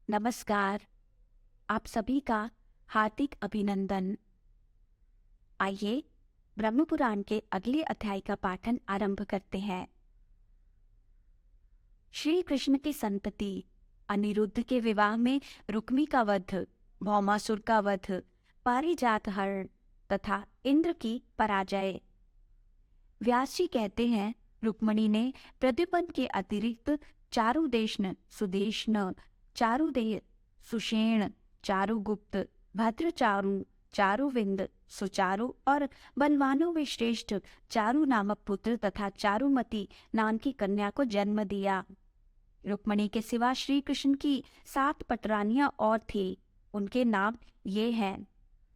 नमस्कार। आप सभी का हार्दिक अभिनंदन। आइए ब्रह्म पुराण के अगले अध्याय का पाठन आरंभ करते हैं। श्री कृष्ण की संतति, अनिरुद्ध के विवाह में रुक्मी का वध, भौमासुर का वध, पारिजात हरण तथा इंद्र की पराजय। व्यास जी कहते हैं, रुक्मणी ने प्रद्युम्न के अतिरिक्त चारुदेशन, सुदेशन, चारुदेय, सुषेण, चारुगुप्त, भद्रचारु, चारुविंद, सुचारु और बलवानों में श्रेष्ठ चारु नामक पुत्र तथा चारुमती नाम की कन्या को जन्म दिया। रुक्मणी के सिवा श्री कृष्ण की 7 पटरानियां और थी। उनके नाम ये हैं: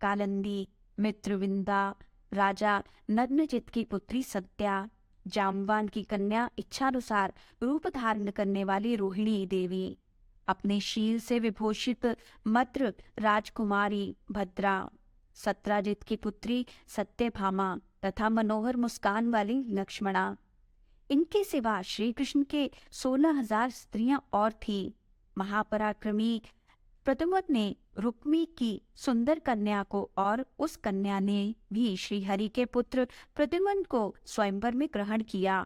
कालंदी, मित्रविंदा, राजा नग्नजित की पुत्री सत्या, जामवान की कन्या इच्छानुसार रूप धारण करने वाली रोहिणी देवी, अपने शील से विभूषित मद्र राजकुमारी भद्रा, सत्राजित की पुत्री सत्यभामा तथा मनोहर मुस्कान वाली लक्ष्मणा। इनके सिवा श्री कृष्ण के 16,000 स्त्रियां और थी। महापराक्रमी प्रद्युम्न ने रुक्मी की सुंदर कन्या को और उस कन्या ने भी श्री हरि के पुत्र प्रद्युम्न को स्वयंवर में ग्रहण किया।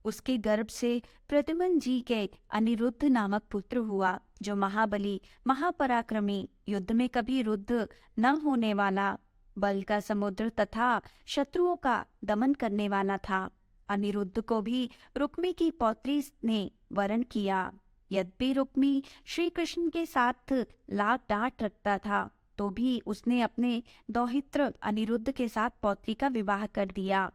उसके गर्भ से प्रद्युम्न जी के अनिरुद्ध नामक पुत्र हुआ, जो महाबली, महापराक्रमी, युद्ध में कभी रुद्ध न होने वाला, बल का समुद्र तथा शत्रुओं का दमन करने वाला था। अनिरुद्ध को भी रुक्मी की पौत्री ने वरण किया। यद्यपि रुक्मी श्री कृष्ण के साथ लाड डांट रखता था, तो भी उसने अपने दौहित्र अनिरुद्ध के साथ पौत्री का विवाह कर दिया।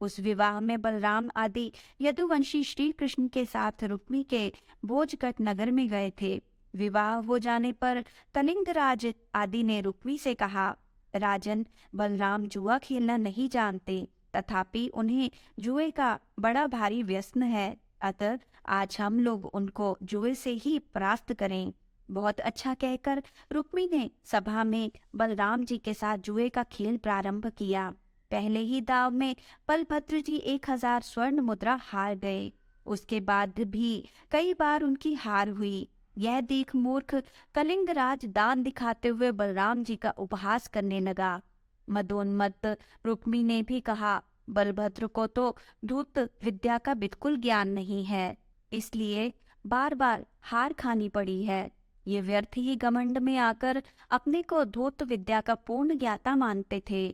उस विवाह में बलराम आदि यदुवंशी श्री कृष्ण के साथ रुक्मी के भोजगढ़ नगर में गए थे। विवाह हो जाने पर कलिंगराज आदि ने रुक्मी से कहा, राजन, बलराम जुआ खेलना नहीं जानते, तथापि उन्हें जुए का बड़ा भारी व्यसन है। अतः आज हम लोग उनको जुए से ही परास्त करें। बहुत अच्छा कहकर रुक्मी ने सभा में बलराम जी के साथ जुए का खेल प्रारंभ किया। पहले ही दाव में बलभद्र जी 1000 स्वर्ण मुद्रा हार गए। उसके बाद भी कई बार उनकी हार हुई। यह देख मूर्ख कलिंगराज दान दिखाते हुए बलराम जी का उपहास करने लगा। मदोन्मत्त रुक्मी ने भी कहा, बलभद्र को तो धूर्त विद्या का बिल्कुल ज्ञान नहीं है, इसलिए बार बार हार खानी पड़ी है। ये व्यर्थ ही घमंड में आकर अपने को धूर्त विद्या का पूर्ण ज्ञाता मानते थे।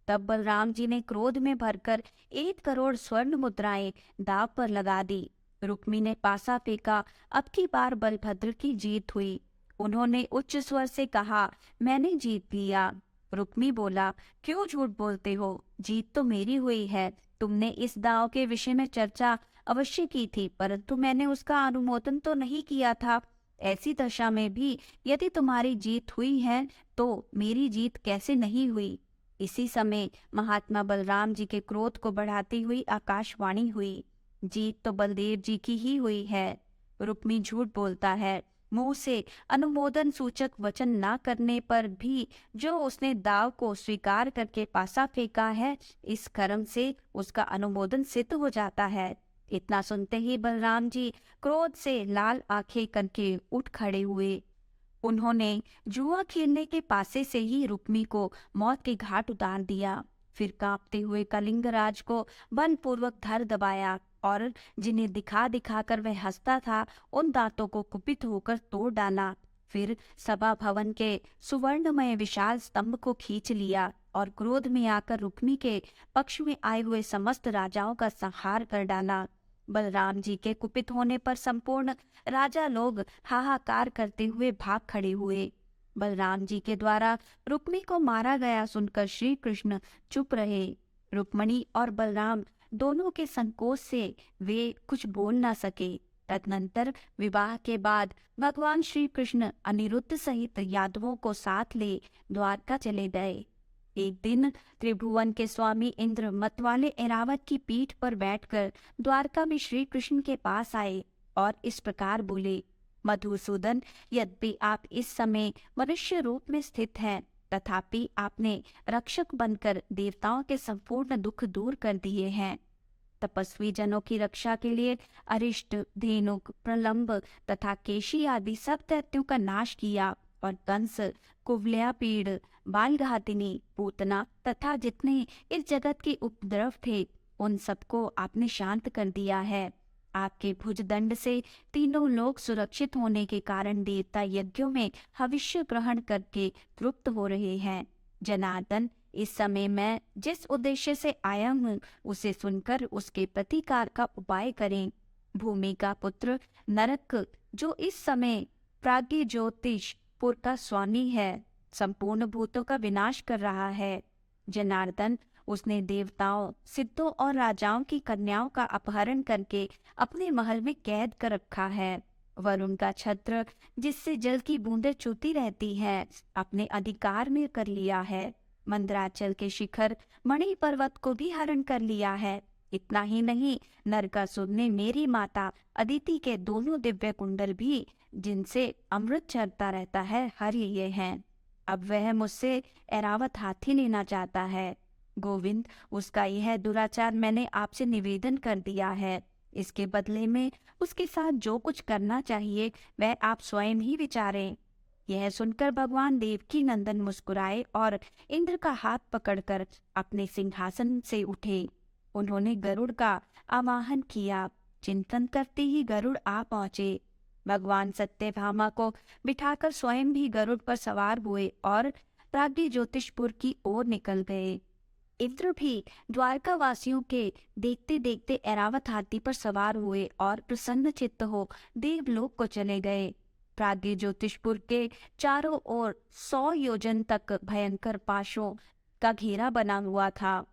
तब बलराम जी ने क्रोध में भरकर 1 करोड़ स्वर्ण मुद्राएं दाव पर लगा दी। रुक्मी ने पासा फेंका। अब की बार बलभद्र की जीत हुई। उन्होंने उच्च स्वर से कहा, मैंने जीत लिया। रुक्मी बोला, क्यों झूठ बोलते हो? जीत तो मेरी हुई है। तुमने इस दांव के विषय में चर्चा अवश्य की थी, परंतु मैंने उसका अनुमोदन तो नहीं किया था। ऐसी दशा में भी यदि तुम्हारी जीत हुई है, तो मेरी जीत कैसे नहीं हुई? इसी समय महात्मा बलराम जी के क्रोध को बढ़ाती हुई आकाशवाणी हुई, जीत तो बलदेव जी की ही हुई है। रुक्मी झूठ बोलता है। मुंह से अनुमोदन सूचक वचन ना करने पर भी जो उसने दाव को स्वीकार करके पासा फेंका है, इस कर्म से उसका अनुमोदन सिद्ध हो जाता है। इतना सुनते ही बलराम जी क्रोध से लाल आंखें करके उठ खड़े हुए। उन्होंने जुआ खेलने के पासे से ही रुक्मी को मौत के घाट उतार दिया। फिर कांपते हुए कलिंगराज को बलपूर्वक धर दबाया और जिन्हें दिखा दिखा कर वह हंसता था, उन दांतों को कुपित होकर तोड़ डाला। फिर सभा भवन के सुवर्णमय विशाल स्तंभ को खींच लिया और क्रोध में आकर रुक्मी के पक्ष में आए हुए समस्त राजाओं का संहार कर डाला। बलराम जी के कुपित होने पर संपूर्ण राजा लोग हाहाकार करते हुए भाग खड़े हुए। बलराम जी के द्वारा रुक्मी को मारा गया सुनकर श्री कृष्ण चुप रहे। रुक्मणी और बलराम दोनों के संकोच से वे कुछ बोल न सके। तदनंतर विवाह के बाद भगवान श्री कृष्ण अनिरुद्ध सहित यादवों को साथ ले द्वारका चले गए। एक दिन त्रिभुवन के स्वामी इंद्र मतवाले ऐरावत की पीठ पर बैठकर द्वारका में श्री कृष्ण के पास आए और इस प्रकार बोले, मधुसूदन, यद्यपि आप इस समय मनुष्य रूप में स्थित हैं, तथापि आपने रक्षक बनकर देवताओं के संपूर्ण दुख दूर कर दिए हैं। तपस्वी जनों की रक्षा के लिए अरिष्ट, धेनुक, प्रलंब तथा केशी आदि सब दैत्यों का नाश किया और कंस, कुवलया पीड़, बालघातिनी, पूतना तथा जितने इस जगत के उपद्रव थे उन सबको आपने शांत कर दिया है। आपके भुजदंड से तीनों लोग सुरक्षित होने के कारण देवता यज्ञों में भविष्य ग्रहण करके तृप्त हो रहे हैं। जनार्दन, इस समय मैं जिस उद्देश्य से आया हूँ उसे सुनकर उसके प्रतिकार का उपाय करें। भूमि का पुत्र नरक, जो इस समय प्राज्ञ ज्योतिषपुर का स्वामी है, संपूर्ण भूतों का विनाश कर रहा है। जनार्दन, उसने देवताओं, सिद्धों और राजाओं की कन्याओं का अपहरण करके अपने महल में कैद कर रखा है। वरुण का छत्र, जिससे जल की बूंदें चूती रहती हैं, अपने अधिकार में कर लिया है। मंदराचल के शिखर मणि पर्वत को भी हरण कर लिया है। इतना ही नहीं, नरकासुर ने मेरी माता अदिति के दोनों दिव्य कुंडल भी, जिनसे अमृत झरता रहता है, हर लिए हैं। अब वह मुझसे ऐरावत हाथी लेना चाहता है। गोविंद, उसका यह दुराचार मैंने आपसे निवेदन कर दिया है। इसके बदले में उसके साथ जो कुछ करना चाहिए वह आप स्वयं ही विचारें। यह सुनकर भगवान देवकी नंदन मुस्कुराए और इंद्र का हाथ पकड़कर अपने सिंहासन से उठे। उन्होंने गरुड़ का आवाहन किया। चिंतन करते ही गरुड़ आ पहुंचे। भगवान सत्यभामा को बिठाकर स्वयं भी गरुड़ पर सवार हुए और प्राग्ञ ज्योतिषपुर की ओर निकल गए। इंद्र भी द्वारका वासियों के देखते देखते ऐरावत हाथी पर सवार हुए और प्रसन्न चित्त हो देवलोक को चले गए। प्राग्ञ ज्योतिषपुर के चारों ओर 100 योजन तक भयंकर पाशों का घेरा बना हुआ था।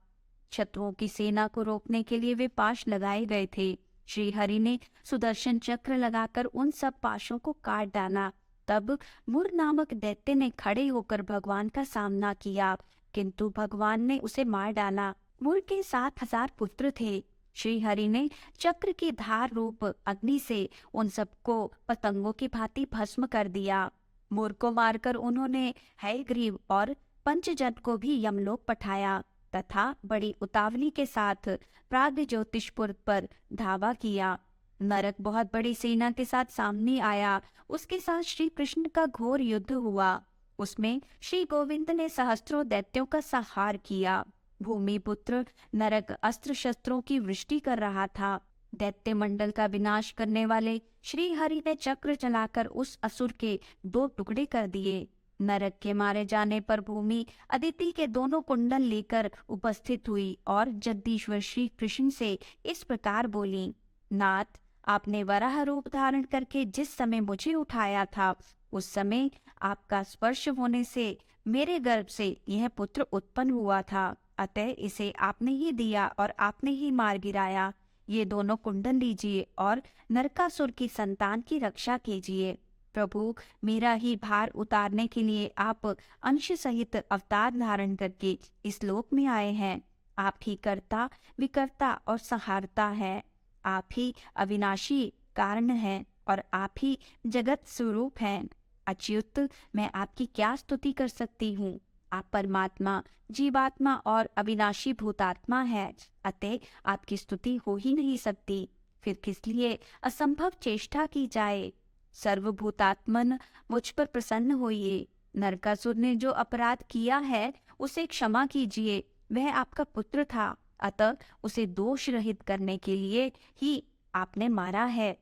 शत्रुओं की सेना को रोकने के लिए वे पाश लगाए गए थे। श्री हरि ने सुदर्शन चक्र लगाकर उन सब पाशों को काट डाला। तब मुर नामक दैत्य ने खड़े होकर भगवान का सामना किया, किंतु भगवान ने उसे मार डाला। मुर के 7,000 पुत्र थे। श्री हरि ने चक्र की धार रूप अग्नि से उन सबको पतंगों की भांति भस्म कर दिया। मुर को मारकर उन्होंने हयग्रीव और पंचजन को भी यमलोक पठाया तथा बड़ी उतावली के साथ प्राग्ञ ज्योतिषपुर पर धावा किया। नरक बहुत बड़ी सेना के साथ सामने आया। उसके साथ श्री कृष्ण का घोर युद्ध हुआ। उसमें श्री गोविंद ने सहस्त्रों दैत्यों का संहार किया। भूमि पुत्र नरक अस्त्र शस्त्रों की वृष्टि कर रहा था। दैत्य मंडल का विनाश करने वाले श्री हरि ने चक्र चलाकर उस असुर के 2 टुकड़े कर दिए। नरक के मारे जाने पर भूमि अदिति के दोनों कुंडल लेकर उपस्थित हुई और जगदीश्वर श्री कृष्ण से इस प्रकार बोली, नाथ, आपने वराह रूप धारण करके जिस समय मुझे उठाया था उस समय आपका स्पर्श होने से मेरे गर्भ से यह पुत्र उत्पन्न हुआ था। अतः इसे आपने ही दिया और आपने ही मार गिराया। ये दोनों कुंडल लीजिए और नरकासुर की संतान की रक्षा कीजिए। प्रभु, मेरा ही भार उतारने के लिए आप अंश सहित अवतार धारण करके इस लोक में आए हैं। आप ही कर्ता, विकर्ता और संहारता है। आप ही अविनाशी कारण हैं और आप ही जगत स्वरूप हैं। अच्युत, मैं आपकी क्या स्तुति कर सकती हूँ। आप परमात्मा, जीवात्मा और अविनाशी भूतात्मा है। अतः आपकी स्तुति हो ही नहीं सकती। फिर किस लिए असंभव चेष्टा की जाए। सर्वभूतात्मन, मुझ पर प्रसन्न होइए। नरकासुर ने जो अपराध किया है उसे क्षमा कीजिए। वह आपका पुत्र था, अतः उसे दोष रहित करने के लिए ही आपने मारा है।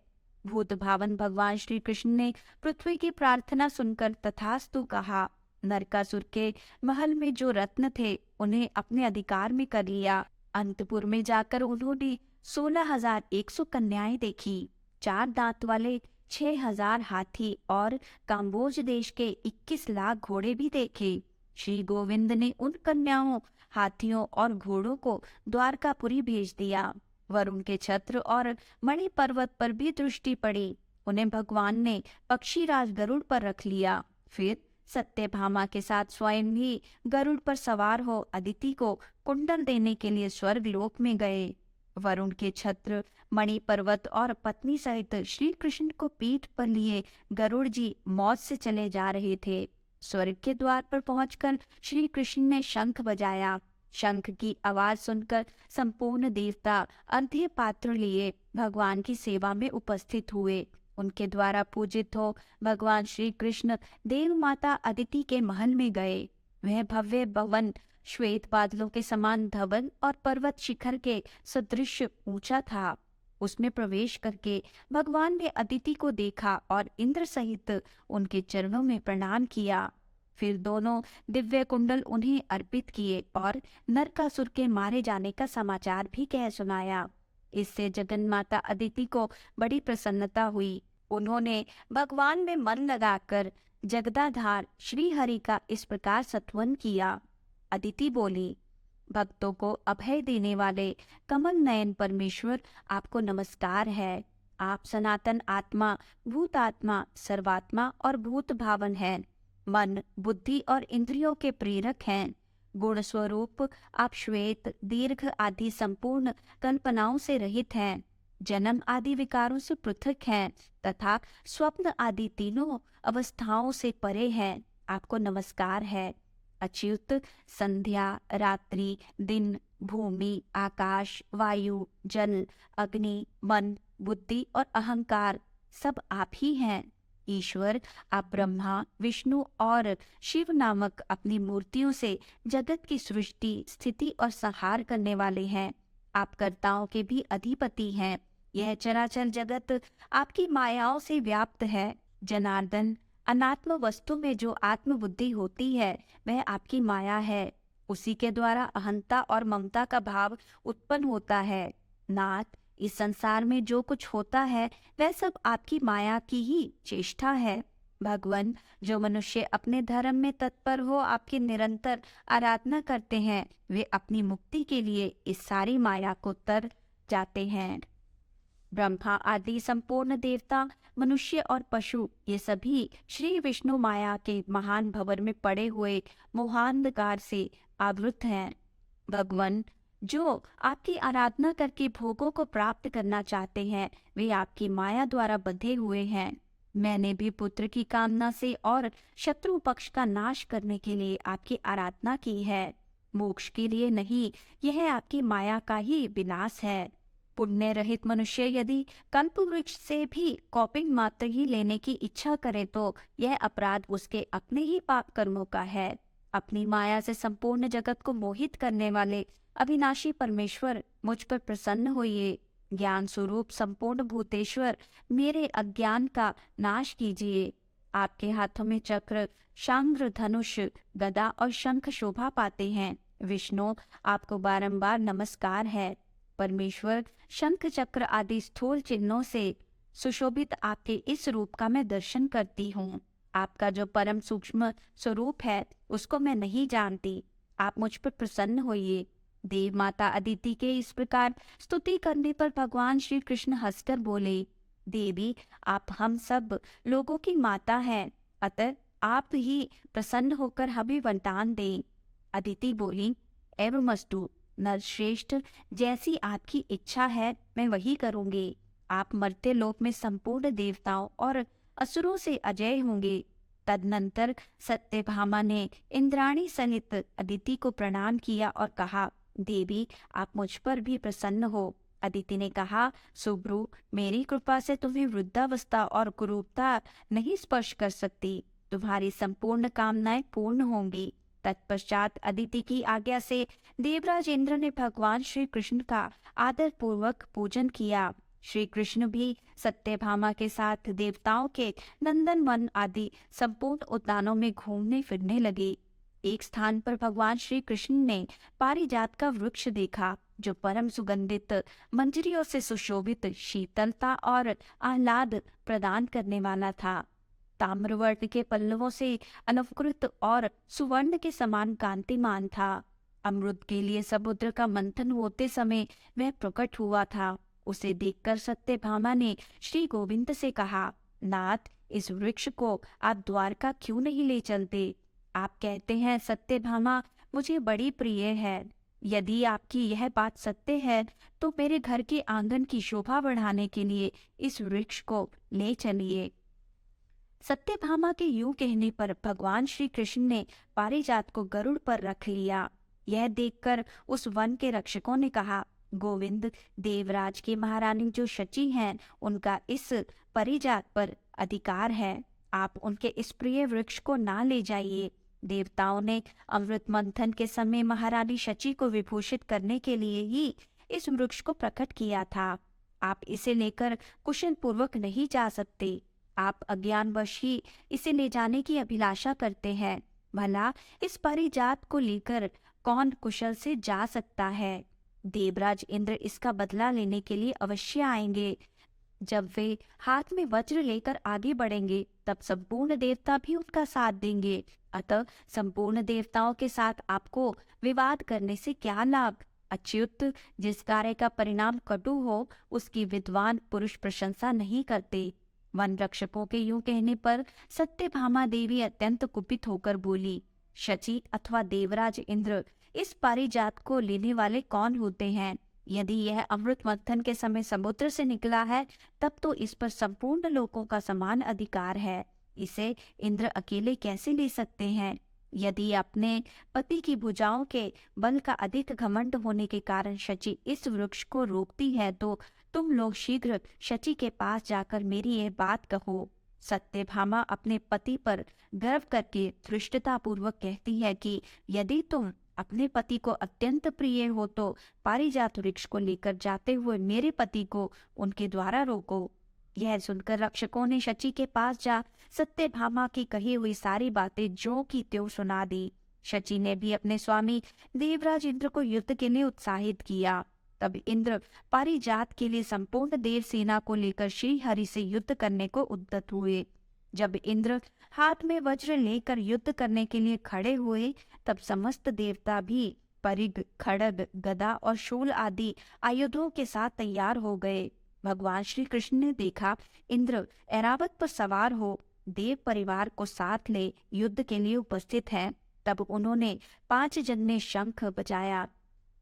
भूत भावन भगवान श्री कृष्ण ने पृथ्वी की प्रार्थना सुनकर तथास्तु कहा। नरकासुर के महल में जो रत्न थे उन्हें अपने अधिकार में कर लिया। अंतपुर में जाकर उन्होंने 16,100 कन्याएं देखी। 4 दांत वाले 6,000 हाथी और काम्बोज देश के 21 लाख घोड़े भी देखे। श्री गोविंद ने उन कन्याओं, हाथियों और घोड़ों को द्वारकापुरी भेज दिया। वरुण के छत्र और मणि पर्वत पर भी दृष्टि पड़ी। उन्हें भगवान ने पक्षीराज गरुड़ पर रख लिया। फिर सत्यभामा के साथ स्वयं भी गरुड़ पर सवार हो अदिति को कुंडल देने के लिए स्वर्ग लोक में गए। वरुण के छत्र, मणि पर्वत और पत्नी सहित श्री कृष्ण को पीठ पर लिए गरुड़ जी मौत से चले जा रहे थे। स्वर्ग के द्वार पर पहुंचकर श्री कृष्ण ने शंख बजाया। शंख की आवाज सुनकर संपूर्ण देवता अर्घ्य पात्र लिए भगवान की सेवा में उपस्थित हुए। उनके द्वारा पूजित हो भगवान श्री कृष्ण देव माता अदिति के महल में गए। वह भव्य भवन श्वेत बादलों के समान धवल और पर्वत शिखर के सदृश ऊंचा था। उसमें प्रवेश करके भगवान ने अदिति को देखा और इंद्र सहित उनके चरणों में प्रणाम किया। फिर दोनों दिव्य कुंडल उन्हें अर्पित किए और नरकासुर के मारे जाने का समाचार भी कह सुनाया। इससे जगन्माता अदिति को बड़ी प्रसन्नता हुई। उन्होंने भगवान में मन लगाकर जगदाधार श्री हरि का इस प्रकार स्तवन किया। अदिति बोली, भक्तों को अभय देने वाले कमल नयन परमेश्वर, आपको नमस्कार है। आप सनातन आत्मा, भूतात्मा, सर्वात्मा और भूत भावन हैं। मन, बुद्धि और इंद्रियों के प्रेरक हैं। गुण स्वरूप आप श्वेत, दीर्घ आदि संपूर्ण कल्पनाओं से रहित हैं। जन्म आदि विकारों से पृथक हैं तथा स्वप्न आदि तीनों अवस्थाओं से परे हैं। आपको नमस्कार है। अच्युत, संध्या, रात्रि, दिन, भूमि, आकाश, वायु, जल, अग्नि, मन, बुद्धि और अहंकार सब आप ही हैं। ईश्वर, आप ब्रह्मा, विष्णु और शिव नामक अपनी मूर्तियों से जगत की सृष्टि, स्थिति और संहार करने वाले हैं। आप कर्ताओं के भी अधिपति हैं। यह चराचर जगत आपकी मायाओं से व्याप्त है। जनार्दन, अनात्म वस्तु में जो आत्म बुद्धि होती है वह आपकी माया है। उसी के द्वारा अहंता और ममता का भाव उत्पन्न होता है। नाथ, इस संसार में जो कुछ होता है वह सब आपकी माया की ही चेष्टा है। भगवान, जो मनुष्य अपने धर्म में तत्पर हो आपकी निरंतर आराधना करते हैं वे अपनी मुक्ति के लिए इस सारी माया को तर जाते हैं। ब्रह्मा आदि संपूर्ण देवता, मनुष्य और पशु ये सभी श्री विष्णु माया के महान भंवर में पड़े हुए मोहांधकार से आवृत हैं। भगवान, जो आपकी आराधना करके भोगों को प्राप्त करना चाहते हैं वे आपकी माया द्वारा बंधे हुए हैं। मैंने भी पुत्र की कामना से और शत्रु पक्ष का नाश करने के लिए आपकी आराधना की है। मोक्ष के लिए नहीं, यह आपकी माया का ही विनाश है। पुण्य रहित मनुष्य यदि कल्प वृक्ष से भी कौपिन मात्र ही लेने की इच्छा करे तो यह अपराध उसके अपने ही पाप कर्मों का है। अपनी माया से संपूर्ण जगत को मोहित करने वाले अविनाशी परमेश्वर, मुझ पर प्रसन्न होइए। ज्ञान स्वरूप संपूर्ण भूतेश्वर, मेरे अज्ञान का नाश कीजिए। आपके हाथों में चक्र, शांग्र, धनुष, गदा और शंख शोभा पाते हैं। विष्णु, आपको बारंबार नमस्कार है। परमेश्वर, शंख चक्र आदि स्थूल चिन्हों से सुशोभित आपके इस रूप का मैं दर्शन करती हूँ। आपका जो परम सूक्ष्म स्वरूप है उसको मैं नहीं जानती। आप मुझ पर प्रसन्न होइए। देव माता अदिति के इस प्रकार स्तुति करने पर भगवान श्री कृष्ण हंसकर बोले, देवी, आप हम सब लोगों की माता हैं, अतः आप ही प्रसन्न होकर हमें वरदान दें। अदिति बोली, एवमस्तु नरश्रेष्ठ, जैसी आपकी इच्छा है मैं वही करूंगी। आप मर्त्य लोक में संपूर्ण देवताओं और असुरों से अजय होंगे। तदनंतर सत्यभामा ने इंद्राणी सहित अदिति को प्रणाम किया और कहा, देवी, आप मुझ पर भी प्रसन्न हो। अदिति ने कहा, सुब्रु, मेरी कृपा से तुम्हें वृद्धावस्था और कुरूपता नहीं स्पर्श कर सकती। तुम्हारी संपूर्ण कामनाएं पूर्ण होंगी। तत्पश्चात अदिति की आज्ञा से देवराज इंद्र ने भगवान श्री कृष्ण का आदर पूर्वक पूजन किया। श्री कृष्ण भी सत्यभामा के साथ देवताओं के नंदन वन आदि संपूर्ण उद्यानों में घूमने फिरने लगे। एक स्थान पर भगवान श्री कृष्ण ने पारिजात का वृक्ष देखा जो परम सुगंधित, मंजरियों से सुशोभित, शीतलता और आह्लाद प्रदान करने वाला था। ताम्रवर्ण के पल्लवों से अलंकृत और सुवर्ण के समान कांतिमान था। अमृत के लिए समुद्र का मंथन होते समय वह प्रकट हुआ था। उसे देखकर सत्यभामा ने श्री गोविंद से कहा, नाथ, इस वृक्ष को आप द्वारका क्यों नहीं ले चलते? आप कहते हैं सत्यभामा मुझे बड़ी प्रिय है। यदि आपकी यह बात सत्य है तो मेरे घर के आंगन की शोभा बढ़ाने के लिए इस वृक्ष को ले चलिए। सत्यभामा के यूं कहने पर भगवान श्री कृष्ण ने पारिजात को गरुड़ पर रख लिया। यह देखकर उस वन के रक्षकों ने कहा, गोविंद, देवराज की महारानी जो शची हैं, उनका इस परिजात पर अधिकार है। आप उनके इस प्रिय वृक्ष को ना ले जाइए। देवताओं ने अमृत मंथन के समय महारानी शची को विभूषित करने के लिए ही इस वृक्ष को प्रकट किया था। आप इसे लेकर कुशल पूर्वक नहीं जा सकते। आप अज्ञानवश ही इसे ले जाने की अभिलाषा करते हैं। भला इस परिजात को लेकर कौन कुशल से जा सकता है? देवराज इंद्र इसका बदला लेने के लिए अवश्य आएंगे। जब वे हाथ में वज्र लेकर आगे बढ़ेंगे, तब संपूर्ण देवता भी उनका साथ देंगे। अतः संपूर्ण देवताओं के साथ आपको विवाद करने से क्या लाभ? अच्युत, जिस कार्य का परिणाम कटु हो, उसकी विद्वान पुरुष प्रशंसा नहीं करते। वन रक्षकों के यूं कहने पर सत्यभामा देवी अत्यंत कुपित होकर बोली, शची अथवा देवराज इंद्र, इस पारिजात को लेने वाले कौन होते हैं? यदि यह अमृत मंथन के समय समुद्र से निकला है, तब तो इस पर संपूर्ण लोगों का समान अधिकार है। इसे इंद्र अकेले कैसे ले सकते हैं? यदि अपने पति की भुजाओं के बल का अधिक घमंड होने के कारण शची इस वृक्ष को रोकती है, तो तुम लोग शीघ्र शची के पास जाकर मेरी यह बात कहो। सत्यभामा अपने पति पर गर्व करके धृष्टता पूर्वक कहती है कि यदि तुम अपने पति को अत्यंत प्रिय हो तो पारिजात वृक्ष को लेकर जाते हुए मेरे पति को उनके द्वारा रोको। यह सुनकर रक्षकों ने शची के पास जा सत्यभामा की कही हुई सारी बातें ज्यों की त्यों सुना दी। शची ने भी अपने स्वामी देवराज इंद्र को युद्ध के लिए उत्साहित किया। तब इंद्र पारिजात के लिए संपूर्ण देव सेना को लेकर श्री हरि से युद्ध करने को उद्यत हुए। जब इंद्र हाथ में वज्र लेकर युद्ध करने के लिए खड़े हुए, तब समस्त देवता भी परिघ, खड़ग, गदा और शूल आदि आयुधों के साथ तैयार हो गए। भगवान श्री कृष्ण ने देखा इंद्र ऐरावत पर सवार हो देव परिवार को साथ ले युद्ध के लिए उपस्थित है। तब उन्होंने 5 जन्य शंख बजाया।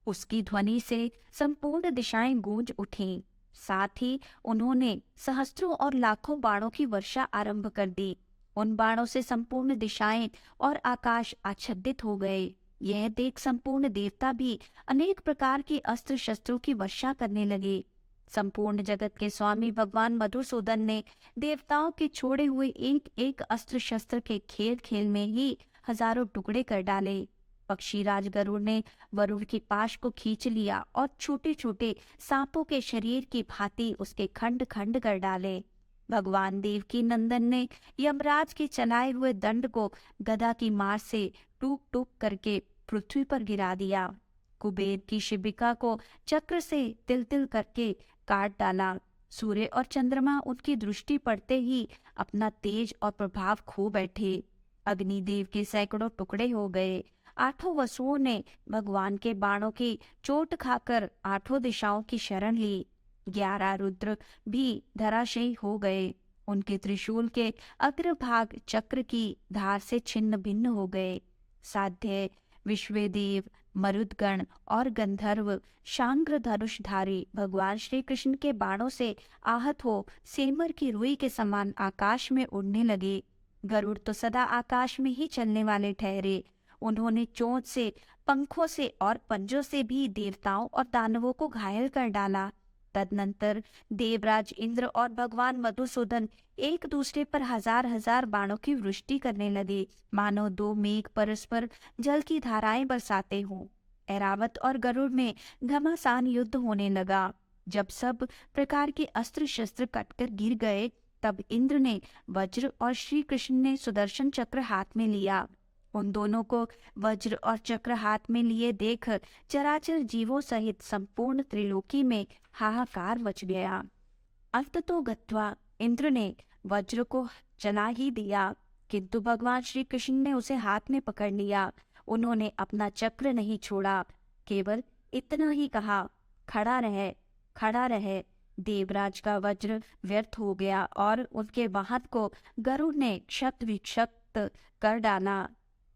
उसकी ध्वनि से संपूर्ण दिशाएं गूंज उठीं। साथ ही उन्होंने सहस्त्रों और लाखों बाणों की वर्षा आरंभ कर दी। उन बाणों से संपूर्ण दिशाएं और आकाश आच्छादित हो गए। यह देख संपूर्ण देवता भी अनेक प्रकार के अस्त्र शस्त्रों की वर्षा करने लगे। संपूर्ण जगत के स्वामी भगवान मधुसूदन ने देवताओं के छोड़े हुए एक एक अस्त्र शस्त्र के खेल खेल में ही हजारों टुकड़े कर डाले। पक्षीराज गरुड़ ने वरुण की पाश को खींच लिया और छोटे छोटे सांपों के शरीर की भांति उसके खंड खंड कर डाले। भगवान देव की नंदन ने यमराज के चलाए हुए दंड को गदा की मार से टूक टूक करके पृथ्वी पर गिरा दिया। कुबेर की शिबिका को चक्र से तिल तिल करके काट डाला। सूर्य और चंद्रमा उनकी दृष्टि पड़ते ही अपना तेज और प्रभाव खो बैठे। अग्निदेव के सैकड़ों टुकड़े हो गए। 8 वसुओं ने भगवान के बाणों की चोट खाकर 8 दिशाओं की शरण ली। 11 रुद्र भी धराशयी हो गए। उनके त्रिशूल के अग्रभाग चक्र की धार से छिन्न भिन्न हो गए। साध्य, विश्वेदेव, मरुदगण और गंधर्व शांग्र धनुषधारी भगवान श्री कृष्ण के बाणों से आहत हो सेमर की रुई के समान आकाश में उड़ने लगे। गरुड़ तो सदा आकाश में ही चलने वाले ठहरे। उन्होंने चोंच से, पंखों से और पंजों से भी देवताओं और दानवों को घायल कर डाला। तदनंतर देवराज इंद्र और भगवान मधुसूदन एक दूसरे पर हजार हजार बाणों की वृष्टि करने लगे, मानो 2 मेघ परस्पर जल की धाराएं बरसाते हों। ऐरावत और गरुड़ में घमासान युद्ध होने लगा। जब सब प्रकार के अस्त्र शस्त्र कटकर गिर गए, तब इंद्र ने वज्र और श्री कृष्ण ने सुदर्शन चक्र हाथ में लिया। उन दोनों को वज्र और चक्र हाथ में लिए देख चराचर जीवों सहित संपूर्ण त्रिलोकी में हाहाकार मच गया। अंततो गत्वा इंद्र ने वज्र को चला ही दिया, किंतु भगवान श्री कृष्ण ने उसे हाथ में पकड़ लिया। उन्होंने अपना चक्र नहीं छोड़ा, केवल इतना ही कहा, खड़ा रहे, खड़ा रहे। देवराज का वज्र व्यर्थ हो गया और उनके वाहन को गरुड़ ने क्षत विक्षत कर डाला।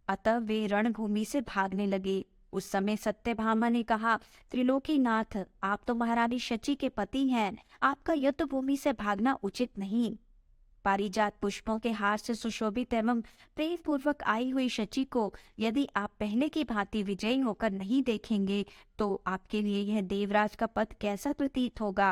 अतः वे रणभूमि से भागने लगे। उस समय सत्यभामा ने कहा, त्रिलोकीनाथ, आप तो महारानी शची के पति हैं, आपका युद्ध भूमि से भागना उचित नहीं। पारिजात पुष्पों के हार से सुशोभित एवं प्रेम पूर्वक आई हुई शची को यदि आप पहले की भांति विजयी होकर नहीं देखेंगे तो आपके लिए यह देवराज का पद कैसा प्रतीत होगा।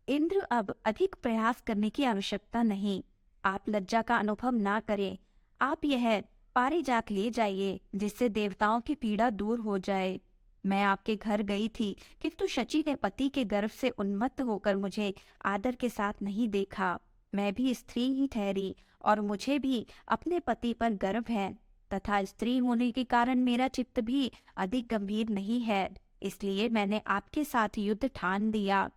इंद्र, अब अधिक प्रयास करने की आवश्यकता नहीं। आप लज्जा का अनुभव ना करें। आप यह पारिजात ले जाइए जिससे देवताओं की पीड़ा दूर हो जाए। मैं आपके घर गई थी किंतु शची ने पति के गर्भ से उन्मत्त होकर मुझे आदर के साथ नहीं देखा। मैं भी स्त्री ही ठहरी और मुझे भी अपने पति पर गर्व है तथा स्त्री होने के कारण मेरा चित्त भी अधिक गंभीर नहीं है, इसलिए मैंने आपके साथ युद्ध ठान दिया।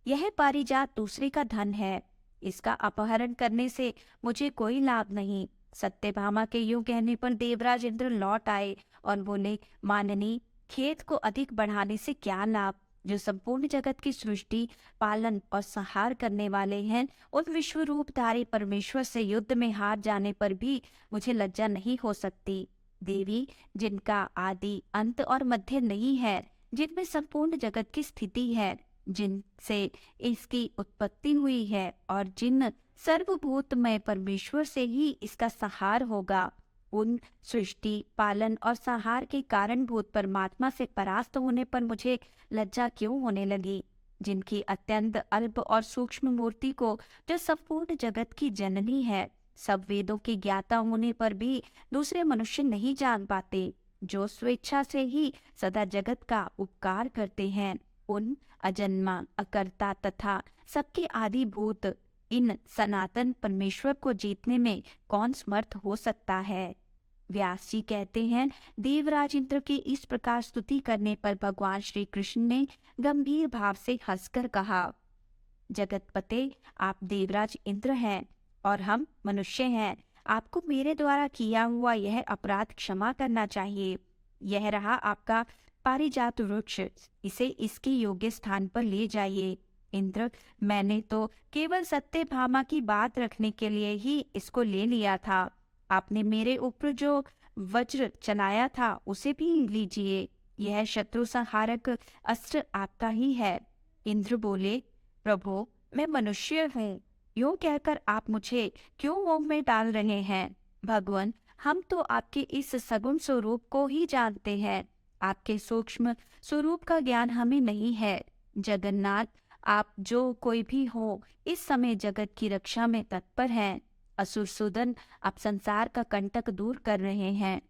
यह पारिजात दूसरे का धन है, इसका अपहरण करने से मुझे कोई लाभ नहीं। सत्यभामा के यूं कहने पर देवराज इंद्र लौट आए और बोले, माननी, खेत को अधिक बढ़ाने से क्या लाभ। जो संपूर्ण जगत की सृष्टि, पालन और संहार करने वाले हैं, उन विश्व रूपधारी परमेश्वर से युद्ध में हार जाने पर भी मुझे लज्जा नहीं हो सकती। देवी, जिनका आदि अंत और मध्य नहीं है, जिनमें संपूर्ण जगत की स्थिति है, जिनसे इसकी उत्पत्ति हुई है और जिन सर्वभूतमय परमेश्वर से ही इसका संहार होगा, उन सृष्टि, पालन और संहार के कारणभूत परमात्मा से परास्त होने पर मुझे लज्जा क्यों होने लगी। जिनकी अत्यंत अल्प और सूक्ष्म मूर्ति को, जो संपूर्ण जगत की जननी है, सब वेदों की ज्ञाता होने पर भी दूसरे मनुष्य नहीं जान पाते, जो स्वेच्छा से ही सदा जगत का उपकार करते हैं, उन अजन्मा, अकर्ता तथा सबके आदिभूत इन सनातन परमेश्वर को जीतने में कौन समर्थ हो सकता है। व्यास जी कहते हैं, देवराज इंद्र की इस प्रकार स्तुति करने पर भगवान श्री कृष्ण ने गंभीर भाव से हंसकर कहा, जगतपते, आप देवराज इंद्र हैं और हम मनुष्य हैं। आपको मेरे द्वारा किया हुआ यह अपराध क्षमा करना चाहिए। यह रहा आपका पारिजात वृक्ष, इसे इसके योग्य स्थान पर ले जाइए। इंद्र, मैंने तो केवल सत्यभामा की बात रखने के लिए ही इसको ले लिया था। आपने मेरे ऊपर जो वज्र चलाया था उसे भी लीजिए। यह शत्रु संहारक अस्त्र आपका ही है। इंद्र बोले, प्रभु, मैं मनुष्य हूँ, यूं कहकर आप मुझे क्यों मोह में डाल रहे हैं। भगवान, हम तो आपके इस सगुण स्वरूप को ही जानते हैं, आपके सूक्ष्म स्वरूप का ज्ञान हमें नहीं है। जगन्नाथ, आप जो कोई भी हो, इस समय जगत की रक्षा में तत्पर हैं। असुरसूदन, आप संसार का कंटक दूर कर रहे हैं।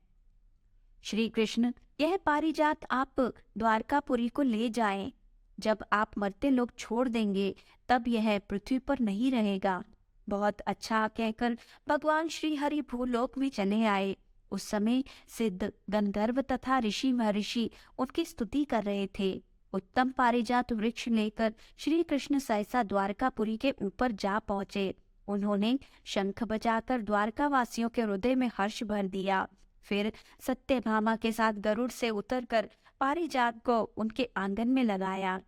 श्री कृष्ण, यह पारिजात आप द्वारकापुरी को ले जाएं। जब आप मरते लोग छोड़ देंगे तब यह पृथ्वी पर नहीं रहेगा। बहुत अच्छा कहकर भगवान श्री हरि भूलोक में चले आए। उस समय सिद्ध, गंधर्व तथा ऋषि महर्षि उनकी स्तुति कर रहे थे। उत्तम पारिजात वृक्ष लेकर श्री कृष्ण सहसा द्वारकापुरी के ऊपर जा पहुंचे। उन्होंने शंख बजाकर द्वारका वासियों के हृदय में हर्ष भर दिया। फिर सत्यभामा के साथ गरुड़ से उतरकर पारिजात को उनके आंगन में लगाया।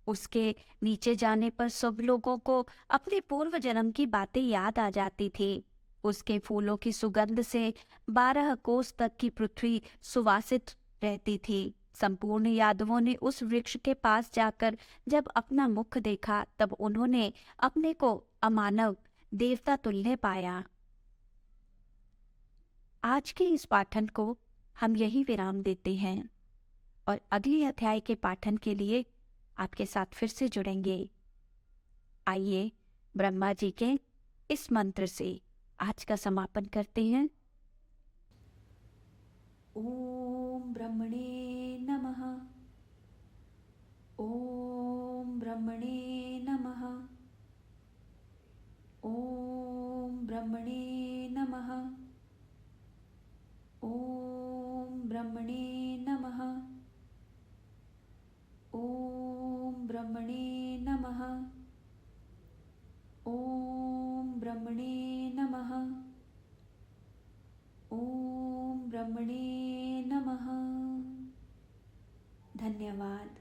उसके नीचे जाने पर सब लोगों को अपने पूर्व जन्म की बातें याद आ जाती थी। उसके फूलों की सुगंध से 12 कोस तक की पृथ्वी सुवासित रहती थी। संपूर्ण यादवों ने उस वृक्ष के पास जाकर जब अपना मुख देखा तब उन्होंने अपने को अमानव, देवता तुल्य पाया। आज के इस पाठन को हम यही विराम देते हैं और अगले अध्याय के पाठन के लिए आपके साथ फिर से जुड़ेंगे। आइए ब्रह्मा जी के इस मंत्र से आज का समापन करते हैं। ओम ब्रह्मणे नमः। ओम ब्रह्मणे नमः। ओम ब्रह्मणे नमः। ओम ब्रह्मणे नमः। ओम ब्रह्मणे नमः। ओम ब्रह्मणे नमः। ओम ब्रह्मणे नमः। धन्यवाद।